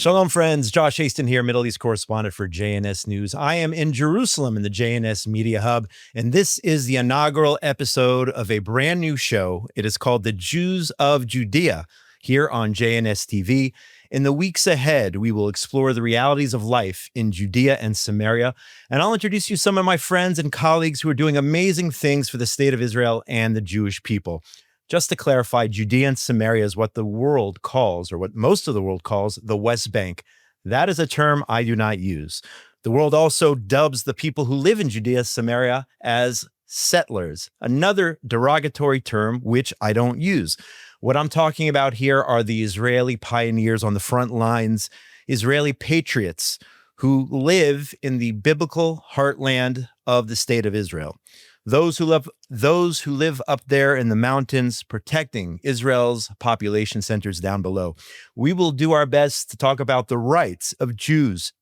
Shalom, friends. Josh Hasten here, Middle East correspondent for JNS News. I am in Jerusalem in the JNS Media Hub, and this is the inaugural episode of a brand new show. It is called The Jews of Judea, here on JNS TV. In the weeks ahead, we will explore the realities of life in Judea and Samaria, and I'll introduce you some of my friends and colleagues who are doing amazing things for the state of Israel and the Jewish people. Just to clarify, Judea and Samaria is what the world calls, or what most of the world calls, the West Bank. That is a term I do not use. The world also dubs the people who live in Judea, Samaria as settlers, another derogatory term which I don't use. What I'm talking about here are the Israeli pioneers on the front lines, Israeli patriots who live in the biblical heartland of the state of Israel. Those who live up there in the mountains, protecting Israel's population centers down below. We will do our best to talk about the rights of Jews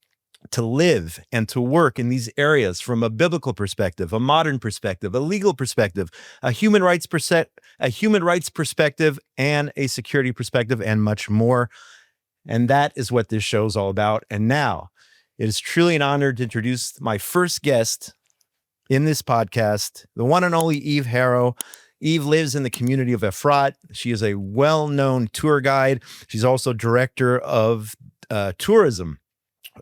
to live and to work in these areas from a biblical perspective, a modern perspective, a legal perspective, a human rights perspective, and a security perspective, and much more. And that is what this show is all about. And now, it is truly an honor to introduce my first guest in this podcast, the one and only Eve Harow. Eve lives in the community of Efrat. She is a well-known tour guide. She's also director of tourism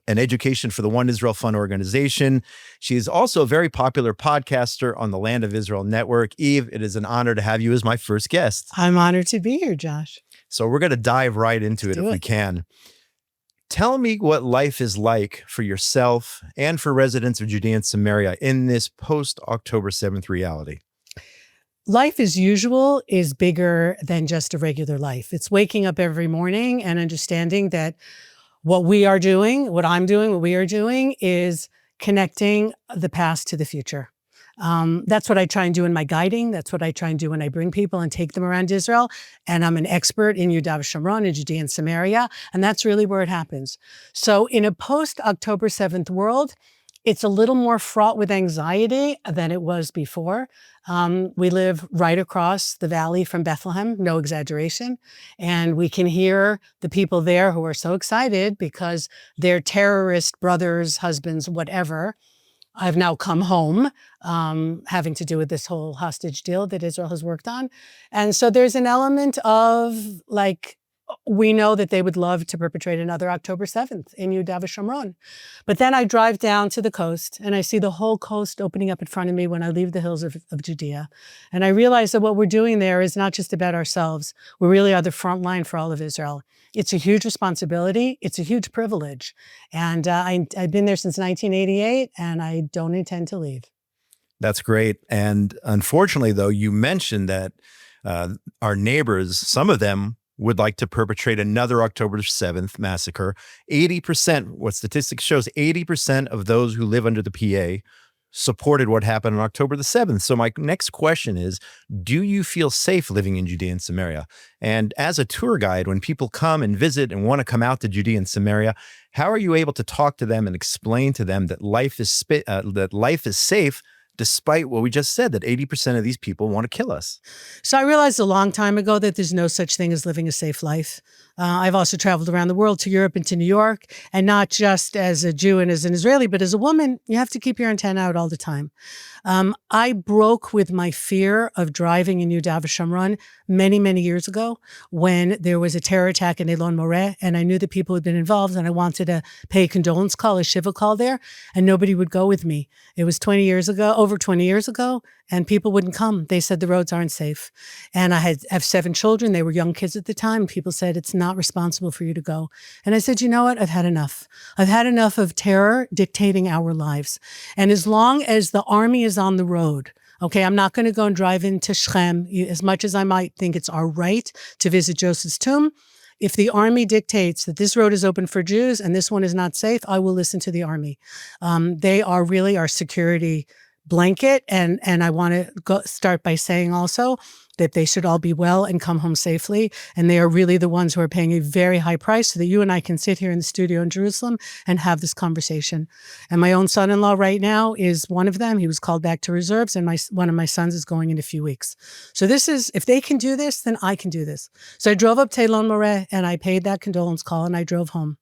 and education for the One Israel Fund organization. She is also a very popular podcaster on the Land of Israel network. Eve, it is an honor to have you as my first guest. I'm honored to be here, Josh. So we're going to dive right into it if we can. Tell me what life is like for yourself and for residents of Judea and Samaria in this post-October 7th reality. Life as usual is bigger than just a regular life. It's waking up every morning and understanding that what we are doing, what I'm doing, what we are doing is connecting the past to the future. That's what I try and do in my guiding. That's what I try and do when I bring people and take them around Israel. And I'm an expert in Judea and Judea and Samaria. And that's really where it happens. So in a post-October 7th world, it's a little more fraught with anxiety than it was before. We live right across the valley from Bethlehem, no exaggeration. And we can hear the people there who are so excited because their terrorist brothers, husbands, whatever, I've now come home, having to do with this whole hostage deal that Israel has worked on. And so there's an element of, like, we know that they would love to perpetrate another October 7th in Judeacation. But then I drive down to the coast and I see the whole coast opening up in front of me when I leave the hills of Judea. And I realize that what we're doing there is not just about ourselves. We really are the front line for all of Israel. It's a huge responsibility. It's a huge privilege. And I've been there since 1988 and I don't intend to leave. That's great. And unfortunately, though, you mentioned that our neighbors, some of them, would like to perpetrate another October 7th massacre. 80%, what statistics shows, 80% of those who live under the PA supported what happened on October the 7th. So my next question is, do you feel safe living in Judea and Samaria? And as a tour guide, when people come and visit and want to come out to Judea and Samaria, how are you able to talk to them and explain to them that life is safe, despite what we just said, that 80% of these people want to kill us? So I realized a long time ago that there's no such thing as living a safe life. I've also traveled around the world to Europe and to New York, and not just as a Jew and as an Israeli, but as a woman, you have to keep your antenna out all the time. I broke with my fear of driving in Judeacation many, many years ago when there was a terror attack in Elon Moreh, and I knew the people who had been involved, and I wanted to pay a condolence call, a shiva call there, and nobody would go with me. It was over 20 years ago, and people wouldn't come. They said the roads aren't safe. And I have 7 children. They were young kids at the time. People said, it's not responsible for you to go. And I said, you know what? I've had enough. I've had enough of terror dictating our lives. And as long as the army is on the road, okay, I'm not going to go and drive into Shechem, as much as I might think it's our right to visit Joseph's tomb. If the army dictates that this road is open for Jews and this one is not safe, I will listen to the army. They are really our security blanket. And I want to start by saying also that they should all be well and come home safely. And they are really the ones who are paying a very high price so that you and I can sit here in the studio in Jerusalem and have this conversation. And my own son-in-law right now is one of them. He was called back to reserves, and one of my sons is going in a few weeks. So this is, if they can do this, then I can do this. So I drove up to Elon Moreh and I paid that condolence call and I drove home.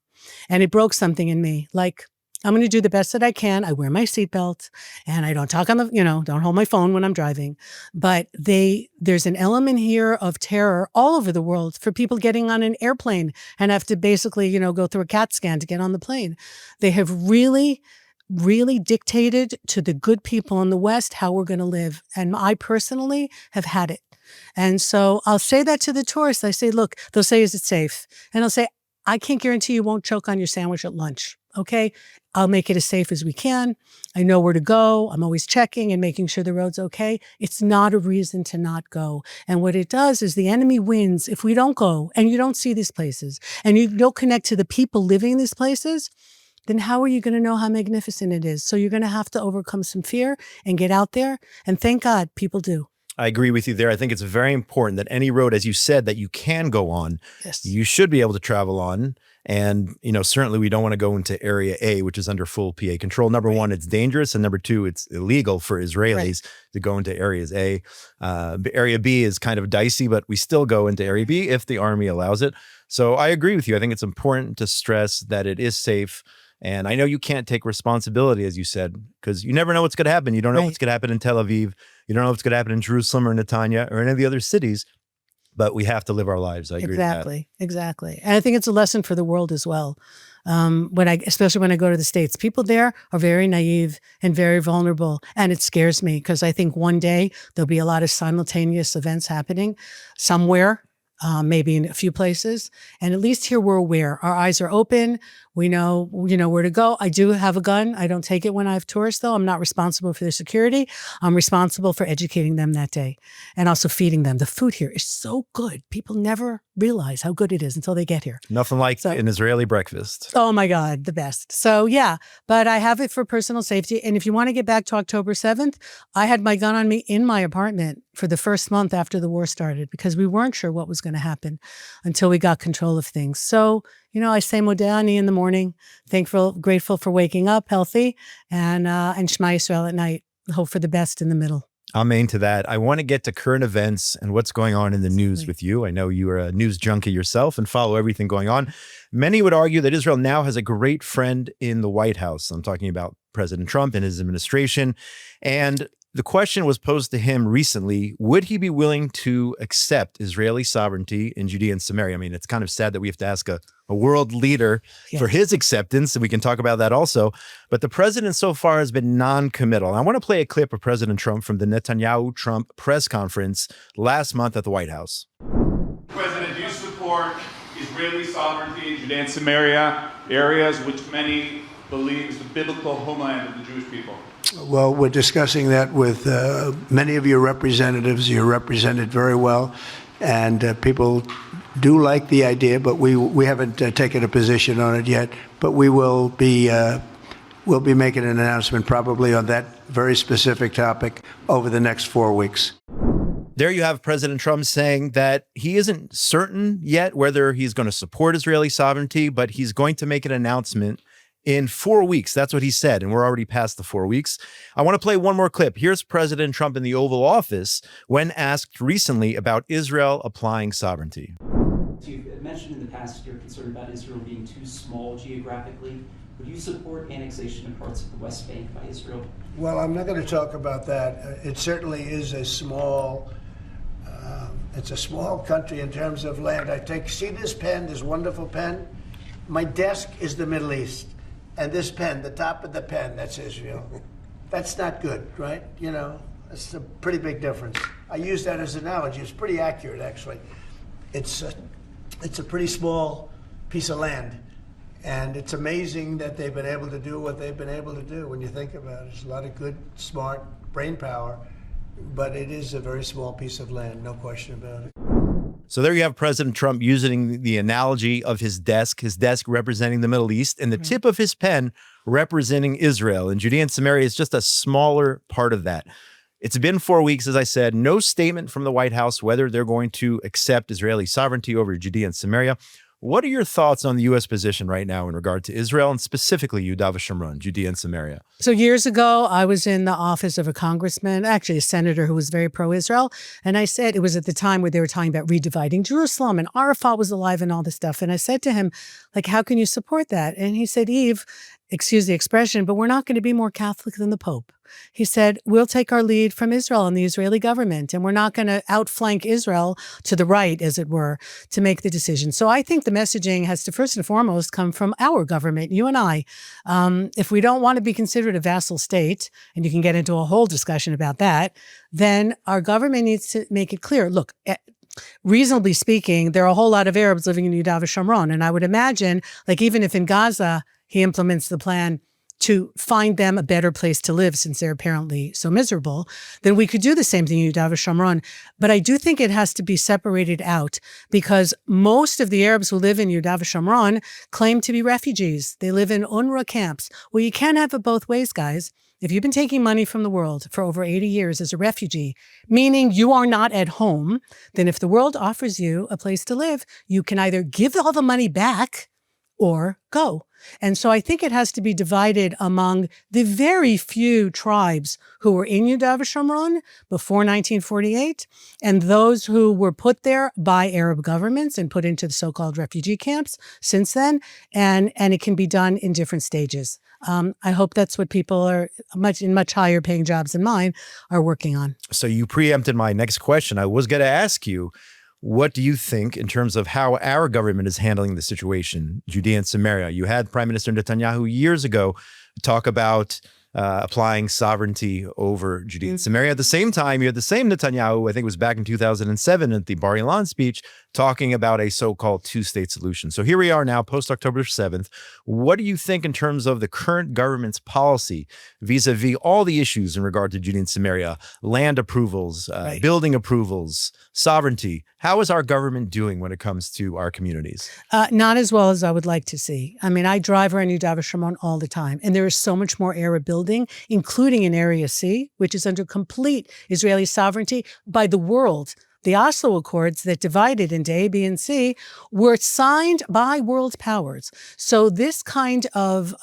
And it broke something in me. Like, I'm going to do the best that I can. I wear my seatbelt and I don't talk on the, don't hold my phone when I'm driving. But there's an element here of terror all over the world for people getting on an airplane and have to basically, go through a CAT scan to get on the plane. They have really dictated to the good people in the West how we're going to live. And I personally have had it. And so I'll say that to the tourists. I say, look, they'll say, is it safe? And I'll say, I can't guarantee you won't choke on your sandwich at lunch. Okay. I'll make it as safe as we can. I know where to go. I'm always checking and making sure the road's okay. It's not a reason to not go. And what it does is the enemy wins if we don't go and you don't see these places and you don't connect to the people living in these places. Then how are you going to know how magnificent it is? So you're going to have to overcome some fear and get out there. And thank God people do. I agree with you there. I think it's very important that any road, as you said, that you can go on, yes, you should be able to travel on. And, certainly we don't want to go into Area A, which is under full PA control. Number one, it's dangerous. And number two, it's illegal for Israelis to go into Areas A. Area B is kind of dicey, but we still go into Area B if the Army allows it. So I agree with you. I think it's important to stress that it is safe. And I know you can't take responsibility, as you said, because you never know what's going to happen. You don't know what's going to happen in Tel Aviv. You don't know what's going to happen in Jerusalem or Netanya or any of the other cities. But we have to live our lives. I agree with that. Exactly. And I think it's a lesson for the world as well. Especially when I go to the States, people there are very naive and very vulnerable. And it scares me because I think one day there'll be a lot of simultaneous events happening somewhere. Maybe in a few places. And at least here we're aware. Our eyes are open. We know, where to go. I do have a gun. I don't take it when I have tourists, though. I'm not responsible for their security. I'm responsible for educating them that day and also feeding them. The food here is so good. People never realize how good it is until they get here. Nothing like an Israeli breakfast. Oh my God, the best. So yeah, but I have it for personal safety. And if you want to get back to October 7th, I had my gun on me in my apartment for the first month after the war started because we weren't sure what was going to happen until we got control of things. So, I say Modani in the morning, grateful for waking up healthy, and Shema Yisrael at night. Hope for the best in the middle. Amen to that. I want to get to current events and what's going on in the news with you. I know you are a news junkie yourself and follow everything going on. Many would argue that Israel now has a great friend in the White House. I'm talking about President Trump and his administration. And the question was posed to him recently, would he be willing to accept Israeli sovereignty in Judea and Samaria? I mean, it's kind of sad that we have to ask a world leader for his acceptance, and we can talk about that also. But the president so far has been non-committal. And I want to play a clip of President Trump from the Netanyahu-Trump press conference last month at the White House. President, do you support Israeli sovereignty in Judea and Samaria, areas which many believe is the biblical homeland of the Jewish people? Well, we're discussing that with many of your representatives. You're represented very well, and people do like the idea, but we haven't taken a position on it yet. But we'll be making an announcement probably on that very specific topic over the next 4 weeks. There you have President Trump saying that he isn't certain yet whether he's going to support Israeli sovereignty, but he's going to make an announcement in 4 weeks. That's what he said, and we're already past the 4 weeks. I want to play one more clip. Here's President Trump in the Oval Office when asked recently about Israel applying sovereignty. You've mentioned in the past you're concerned about Israel being too small geographically. Would you support annexation of parts of the West Bank by Israel? Well, I'm not going to talk about that. It certainly is a small country in terms of land. See this pen, this wonderful pen? My desk is the Middle East. And this pen, the top of the pen, that's Israel. That's not good, right? It's a pretty big difference. I use that as an analogy. It's pretty accurate, actually. It's a pretty small piece of land. And it's amazing that they've been able to do what they've been able to do when you think about it. There's a lot of good, smart brain power, but it is a very small piece of land, no question about it. So there you have President Trump using the analogy of his desk representing the Middle East, and the tip of his pen representing Israel. And Judea and Samaria is just a smaller part of that. It's been 4 weeks, as I said, no statement from the White House whether they're going to accept Israeli sovereignty over Judea and Samaria. What are your thoughts on the U.S. position right now in regard to Israel and specifically Yudav Shomron, Judea and Samaria? So years ago, I was in the office of a congressman, actually a senator who was very pro-Israel. And I said, it was at the time where they were talking about redividing Jerusalem and Arafat was alive and all this stuff. And I said to him, like, how can you support that? And he said, Eve, excuse the expression, but we're not going to be more Catholic than the Pope. He said, we'll take our lead from Israel and the Israeli government, and we're not going to outflank Israel to the right, as it were, to make the decision. So I think the messaging has to first and foremost come from our government, you and I. If we don't want to be considered a vassal state, and you can get into a whole discussion about that, then our government needs to make it clear, look, reasonably speaking, there are a whole lot of Arabs living in Judean Samaria, and I would imagine, like even if in Gaza, he implements the plan to find them a better place to live since they're apparently so miserable, then we could do the same thing in Judean Samaria. But I do think it has to be separated out because most of the Arabs who live in Judean Samaria claim to be refugees. They live in UNRWA camps. Well, you can't have it both ways, guys. If you've been taking money from the world for over 80 years as a refugee, meaning you are not at home, then if the world offers you a place to live, you can either give all the money back or go. And so I think it has to be divided among the very few tribes who were in Judean Samaria before 1948 and those who were put there by Arab governments and put into the so-called refugee camps since then. And it can be done in different stages. I hope that's what people are in much higher paying jobs than mine are working on. So you preempted my next question. I was going to ask you, what do you think in terms of how our government is handling the situation, Judea and Samaria? You had Prime Minister Netanyahu years ago talk about applying sovereignty over Judea and Samaria. At the same time, you had the same Netanyahu, I think it was back in 2007 at the Bar Ilan speech, talking about a so-called two-state solution. So here we are now, post-October 7th. What do you think in terms of the current government's policy vis-a-vis all the issues in regard to Judea and Samaria, land approvals, building approvals, sovereignty? How is our government doing when it comes to our communities? Not as well as I would like to see. I mean, I drive around Judean Samaria all the time, and there is so much more Arab building, including in Area C, which is under complete Israeli sovereignty by the world. The Oslo Accords that divided into A, B, and C were signed by world powers. So this kind of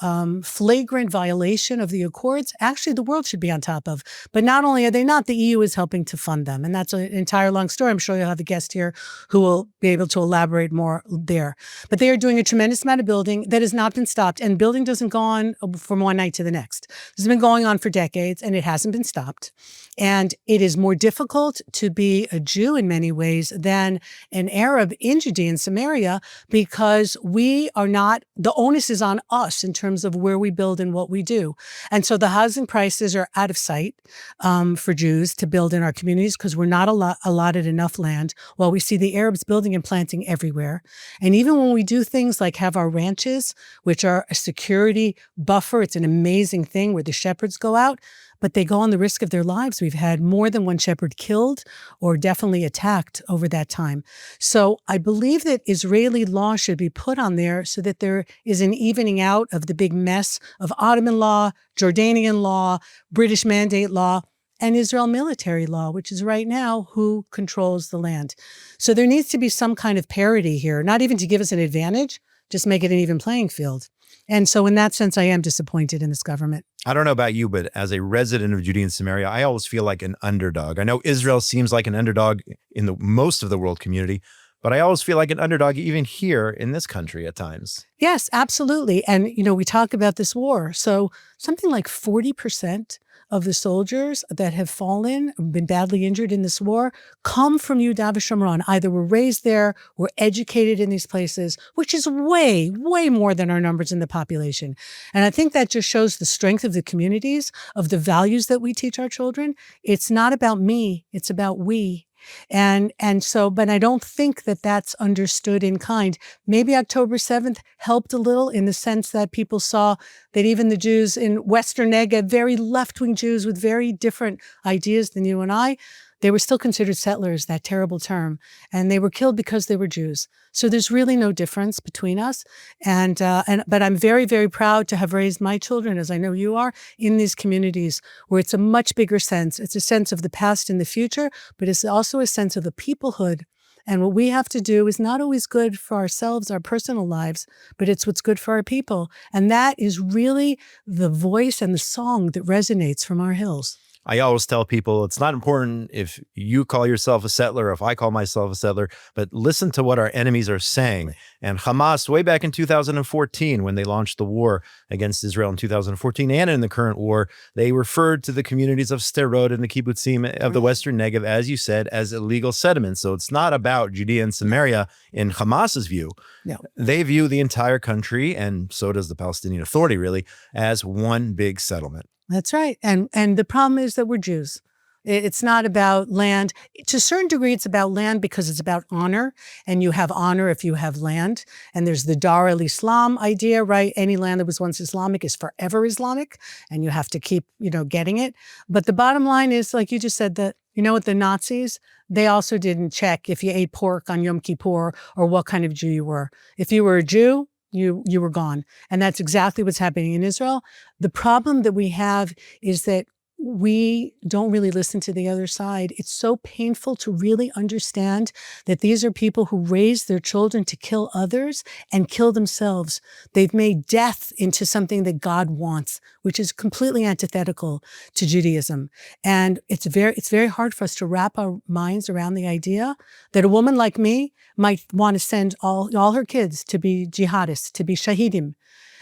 flagrant violation of the Accords, actually the world should be on top of. But not only are they not, the EU is helping to fund them. And that's an entire long story. I'm sure you'll have a guest here who will be able to elaborate more there. But they are doing a tremendous amount of building that has not been stopped. And building doesn't go on from one night to the next. This has been going on for decades, and it hasn't been stopped. And it is more difficult to be a Jew in many ways than an Arab in Judea and Samaria because we are not, the onus is on us in terms of where we build and what we do. And so the housing prices are out of sight for Jews to build in our communities because we're not allotted enough land while we see the Arabs building and planting everywhere. And even when we do things like have our ranches, which are a security buffer, it's an amazing thing where the shepherds go out, but they go on the risk of their lives. We've had more than one shepherd killed or definitely attacked over that time. So I believe that Israeli law should be put on there so that there is an evening out of the big mess of Ottoman law, Jordanian law, British mandate law, and Israel military law, which is right now who controls the land. So there needs to be some kind of parity here, not even to give us an advantage, just make it an even playing field. And so in that sense, I am disappointed in this government. I don't know about you, but as a resident of Judea and Samaria, I always feel like an underdog. I know Israel seems like an underdog in the most of the world community, but I always feel like an underdog even here in this country at times. Yes, absolutely. And, you know, we talk about this war. So something like 40% of the soldiers that have fallen, been badly injured in this war, come from Judean Samaria. Either were raised there, were educated in these places, which is way, way more than our numbers in the population. And I think that just shows the strength of the communities, of the values that we teach our children. It's not about me, it's about we. And so, but I don't think that that's understood in kind. Maybe October 7th helped a little in the sense that people saw that even the Jews in Western Negev, very left-wing Jews with very different ideas than you and I, they were still considered settlers, that terrible term, and they were killed because they were Jews. So there's really no difference between us. But I'm very, very proud to have raised my children, as I know you are, in these communities where it's a much bigger sense. It's a sense of the past and the future, but it's also a sense of the peoplehood And what we have to do is not always good for ourselves, our personal lives, but it's what's good for our people. And that is really the voice and the song that resonates from our hills. I always tell people it's not important if you call yourself a settler, or if I call myself a settler, but listen to what our enemies are saying. And Hamas, way back in 2014, when they launched the war against Israel in 2014 and in the current war, they referred to the communities of Sderot and the kibbutzim of the Western Negev, as you said, as illegal settlements. So it's not about Judea and Samaria in Hamas's view. No. They view the entire country, and so does the Palestinian Authority really, as one big settlement. That's right. And the problem is that we're Jews. It's not about land. To a certain degree, it's about land because it's about honor, and you have honor if you have land. And there's the Dar al-Islam idea, right? Any land that was once Islamic is forever Islamic, and you have to keep, getting it. But the bottom line is, like you just said, that, what the Nazis, they also didn't check if you ate pork on Yom Kippur or what kind of Jew you were. If you were a Jew, you were gone. And that's exactly what's happening in Israel. The problem that we have is that we don't really listen to the other side. It's so painful to really understand that these are people who raise their children to kill others and kill themselves. They've made death into something that God wants, which is completely antithetical to Judaism. And it's very hard for us to wrap our minds around the idea that a woman like me might want to send all her kids to be jihadists, to be shahidim.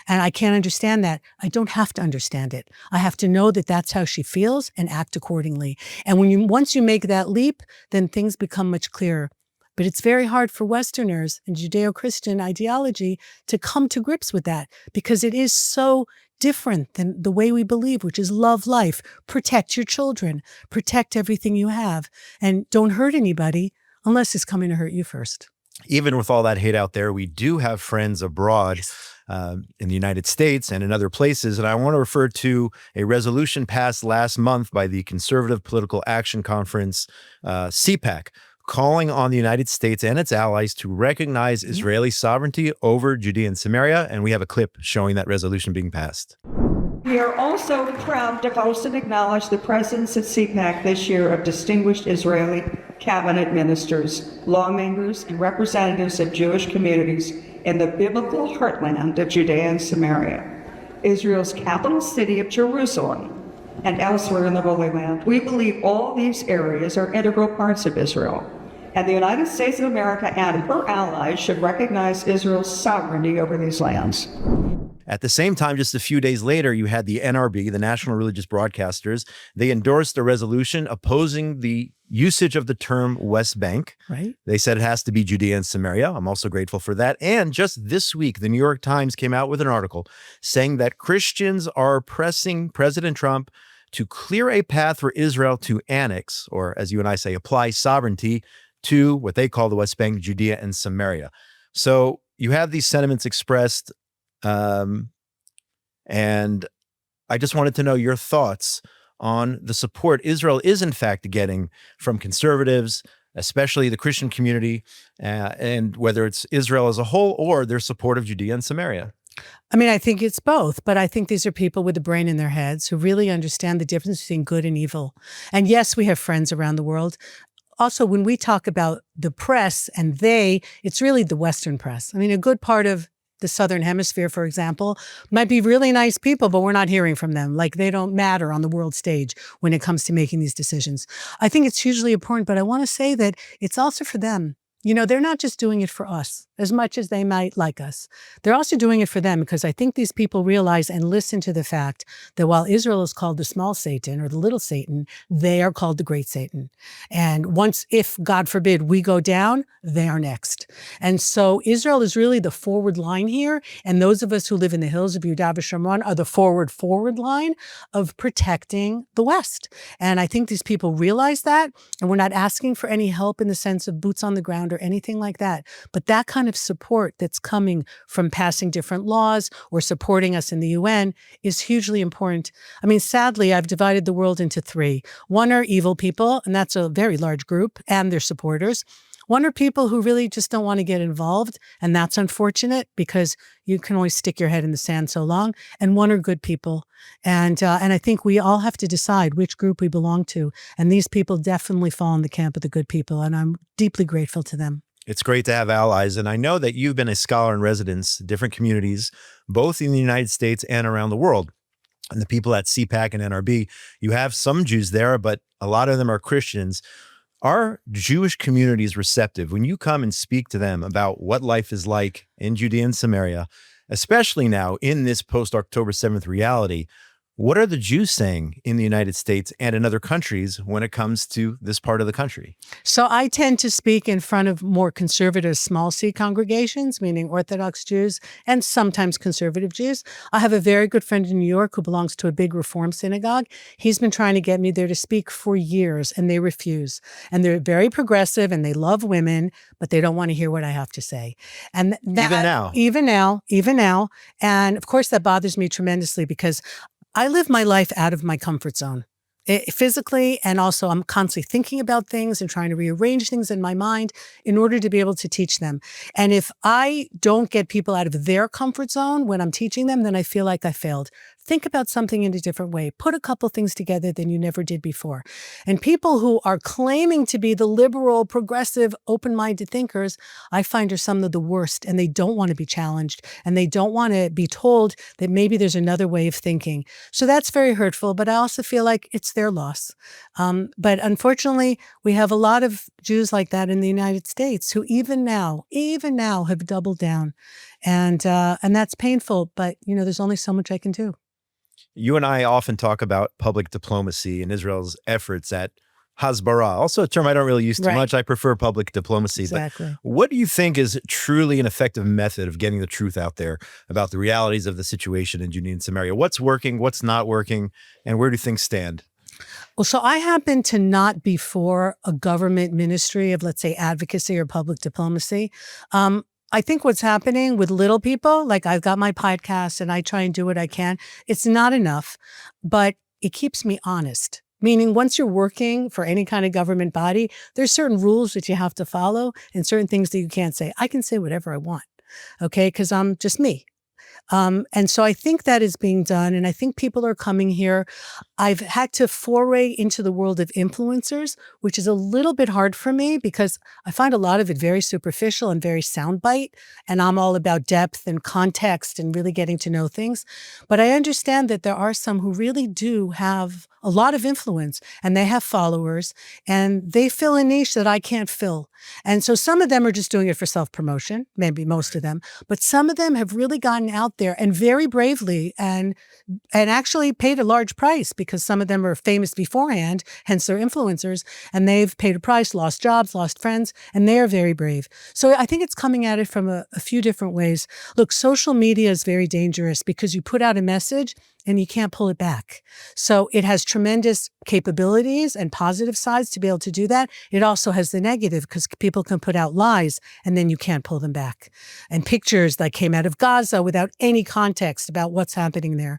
And I can't understand that. I don't have to understand it. I have to know that that's how she feels and act accordingly. And once you make that leap, then things become much clearer. But it's very hard for Westerners and Judeo-Christian ideology to come to grips with that, because it is so different than the way we believe, which is love life, protect your children, protect everything you have, and don't hurt anybody unless it's coming to hurt you first. Even with all that hate out there, we do have friends abroad. In the United States and in other places. And I want to refer to a resolution passed last month by the Conservative Political Action Conference, CPAC, calling on the United States and its allies to recognize Israeli sovereignty over Judea and Samaria. And we have a clip showing that resolution being passed. We are also proud to host and acknowledge the presence at CPAC this year of distinguished Israeli cabinet ministers, lawmakers, and representatives of Jewish communities in the biblical heartland of Judea and Samaria, Israel's capital city of Jerusalem, and elsewhere in the Holy Land. We believe all these areas are integral parts of Israel, and the United States of America and her allies should recognize Israel's sovereignty over these lands. At the same time, just a few days later, you had the NRB, the National Religious Broadcasters. They endorsed a resolution opposing the usage of the term West Bank. Right. They said it has to be Judea and Samaria. I'm also grateful for that. And just this week, the New York Times came out with an article saying that Christians are pressing President Trump to clear a path for Israel to annex, or as you and I say, apply sovereignty to what they call the West Bank, Judea and Samaria. So you have these sentiments expressed, and I just wanted to know your thoughts on the support Israel is in fact getting from conservatives, especially the Christian community, and whether it's Israel as a whole or their support of Judea and Samaria. I mean, I think it's both, but I think these are people with a brain in their heads who really understand the difference between good and evil. And yes, we have friends around the world. Also, when we talk about the press and it's really the Western press. I mean, a good part of the Southern Hemisphere, for example, might be really nice people, but we're not hearing from them. Like, they don't matter on the world stage when it comes to making these decisions. I think it's hugely important, but I want to say that it's also for them. They're not just doing it for us as much as they might like us. They're also doing it for them, because I think these people realize and listen to the fact that while Israel is called the small Satan or the little Satan, they are called the great Satan. And if, God forbid, we go down, they are next. And so Israel is really the forward line here. And those of us who live in the hills of Judah Shamron are the forward line of protecting the West. And I think these people realize that. And we're not asking for any help in the sense of boots on the ground or anything like that. But that kind of support that's coming from passing different laws or supporting us in the UN is hugely important. I mean, sadly, I've divided the world into three. One are evil people, and that's a very large group, and their supporters. One are people who really just don't want to get involved, and that's unfortunate because you can only stick your head in the sand so long. And one are good people. And I think we all have to decide which group we belong to. And these people definitely fall in the camp of the good people, and I'm deeply grateful to them. It's great to have allies. And I know that you've been a scholar in residence, different communities, both in the United States and around the world. And the people at CPAC and NRB, you have some Jews there, but a lot of them are Christians. Are Jewish communities receptive when you come and speak to them about what life is like in Judea and Samaria, especially now in this post-October 7th reality? What are the Jews saying in the United States and in other countries when it comes to this part of the country? So I tend to speak in front of more conservative small C congregations, meaning Orthodox Jews and sometimes conservative Jews. I have a very good friend in New York who belongs to a big Reform synagogue. He's been trying to get me there to speak for years, and they refuse. And they're very progressive and they love women, but they don't want to hear what I have to say. And that, even now. And of course, that bothers me tremendously because I live my life out of my comfort zone, physically, and also I'm constantly thinking about things and trying to rearrange things in my mind in order to be able to teach them. And if I don't get people out of their comfort zone when I'm teaching them, then I feel like I failed. Think about something in a different way. Put a couple things together than you never did before. And people who are claiming to be the liberal, progressive, open-minded thinkers, I find are some of the worst, and they don't want to be challenged, and they don't want to be told that maybe there's another way of thinking. So that's very hurtful, but I also feel like it's their loss. But unfortunately, we have a lot of Jews like that in the United States who even now have doubled down. And that's painful, but there's only so much I can do. You and I often talk about public diplomacy and Israel's efforts at Hasbara, also a term I don't really use too much. I prefer public diplomacy. Exactly. But what do you think is truly an effective method of getting the truth out there about the realities of the situation in Judea and Samaria? What's working, what's not working, and where do things stand? Well, so I happen to not be for a government ministry of, let's say, advocacy or public diplomacy. I think what's happening with little people, like I've got my podcast and I try and do what I can, it's not enough, but it keeps me honest. Meaning once you're working for any kind of government body, there's certain rules that you have to follow and certain things that you can't say. I can say whatever I want, okay, because I'm just me. And so I think that is being done, and I think people are coming here. I've had to foray into the world of influencers, which is a little bit hard for me because I find a lot of it very superficial and very soundbite, and I'm all about depth and context and really getting to know things. But I understand that there are some who really do have a lot of influence, and they have followers, and they fill a niche that I can't fill. And so some of them are just doing it for self-promotion, maybe most of them, but some of them have really gotten out there and very bravely and actually paid a large price because some of them are famous beforehand, hence they're influencers, and they've paid a price, lost jobs, lost friends, and they are very brave. So I think it's coming at it from a few different ways. Look, social media is very dangerous because you put out a message and you can't pull it back. So it has tremendous capabilities and positive sides to be able to do that. It also has the negative because people can put out lies and then you can't pull them back. And pictures that came out of Gaza without any context about what's happening there.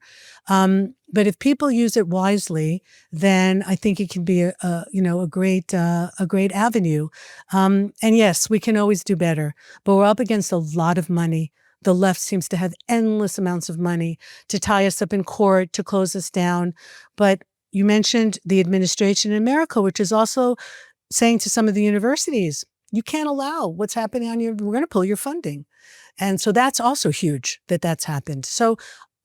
But if people use it wisely, then I think it can be a great avenue. And yes, we can always do better, but we're up against a lot of money. The left seems to have endless amounts of money to tie us up in court, to close us down. But you mentioned the administration in America, which is also saying to some of the universities, you can't allow what's happening we're going to pull your funding. And so that's also huge that that's happened. So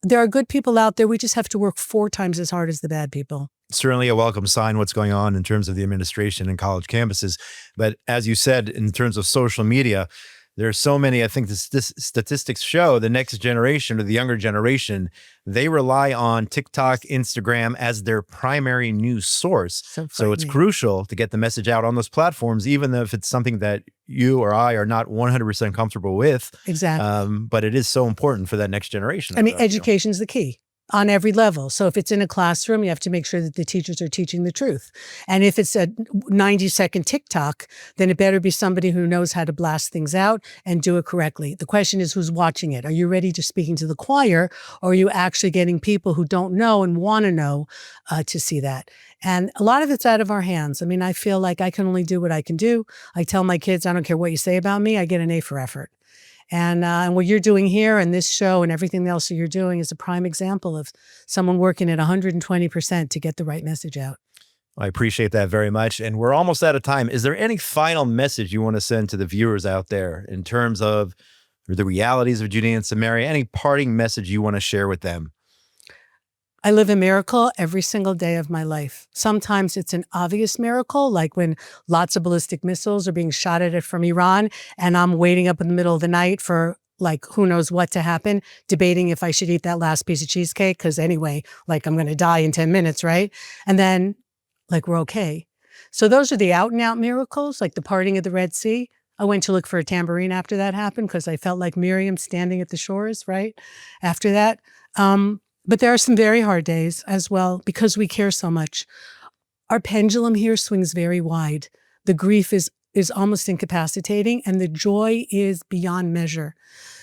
there are good people out there. We just have to work 4 times as hard as the bad people. Certainly a welcome sign what's going on in terms of the administration and college campuses. But as you said, in terms of social media, there are so many, I think the statistics show the next generation or the younger generation, they rely on TikTok, Instagram as their primary news source. So it's crucial to get the message out on those platforms, even if it's something that you or I are not 100% comfortable with. Exactly. But it is so important for that next generation. I mean, education is the key. on every level. So if it's in a classroom, you have to make sure that the teachers are teaching the truth. And if it's a 90-second TikTok, then it better be somebody who knows how to blast things out and do it correctly. The question is, who's watching it? Are you ready to speaking to the choir, or are you actually getting people who don't know and want to know to see that? And a lot of it's out of our hands. I mean, I feel like I can only do what I can do. I tell my kids, I don't care what you say about me, I get an A for effort. And what you're doing here and this show and everything else that you're doing is a prime example of someone working at 120% to get the right message out. I appreciate that very much. And we're almost out of time. Is there any final message you want to send to the viewers out there in terms of the realities of Judea and Samaria? Any parting message you want to share with them? I live a miracle every single day of my life. Sometimes it's an obvious miracle, like when lots of ballistic missiles are being shot at it from Iran, and I'm waiting up in the middle of the night for like who knows what to happen, debating if I should eat that last piece of cheesecake, because anyway, like I'm going to die in 10 minutes, right? And then like we're okay. So those are the out and out miracles, like the parting of the Red Sea. I went to look for a tambourine after that happened because I felt like Miriam standing at the shores, right? After that. But there are some very hard days as well because we care so much. Our pendulum here swings very wide. The grief is almost incapacitating and the joy is beyond measure.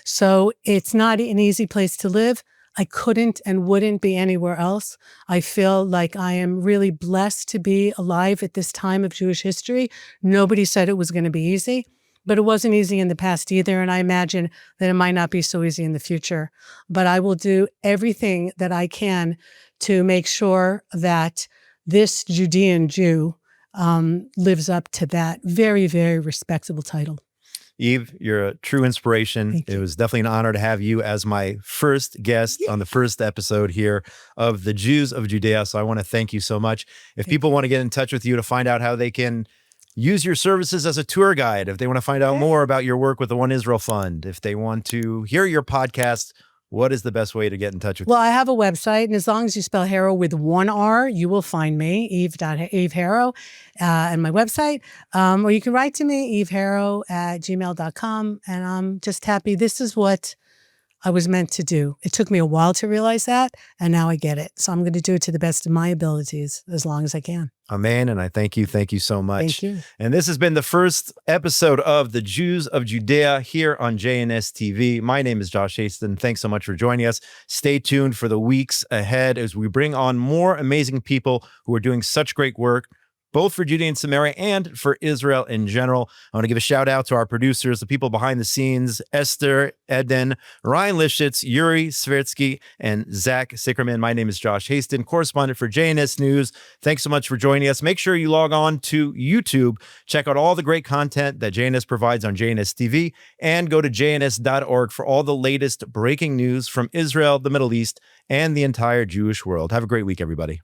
So it's not an easy place to live. I couldn't and wouldn't be anywhere else. I feel like I am really blessed to be alive at this time of Jewish history. Nobody said it was going to be easy. But it wasn't easy in the past either, and I imagine that it might not be so easy in the future. But I will do everything that I can to make sure that this Judean Jew lives up to that very, very respectable title. Eve, you're a true inspiration. It was definitely an honor to have you as my first guest on the first episode here of the Jews of Judea. So I want to thank you so much. If people want to get in touch with you to find out how they can use your services as a tour guide, if they want to find out more about your work with the One Israel Fund, if they want to hear your podcast, what is the best way to get in touch with you? Well, I have a website, and as long as you spell Harow with one R, you will find me, Eve Harow, and my website. Or you can write to me, eveharow@gmail.com, and I'm just happy. This is what I was meant to do. It took me a while to realize that, and now I get it. So I'm going to do it to the best of my abilities as long as I can. Amen. And I thank you. Thank you so much. Thank you. And this has been the first episode of the Jews of Judea here on JNS TV. My name is Josh Hasten. Thanks so much for joining us. Stay tuned for the weeks ahead as we bring on more amazing people who are doing such great work, both for Judea and Samaria and for Israel in general. I want to give a shout out to our producers, the people behind the scenes, Esther, Eden, Ryan Lifshitz, Yuri Svertsky, and Zach Sickerman. My name is Josh Hasten, correspondent for JNS News. Thanks so much for joining us. Make sure you log on to YouTube, check out all the great content that JNS provides on JNS TV, and go to jns.org for all the latest breaking news from Israel, the Middle East, and the entire Jewish world. Have a great week, everybody.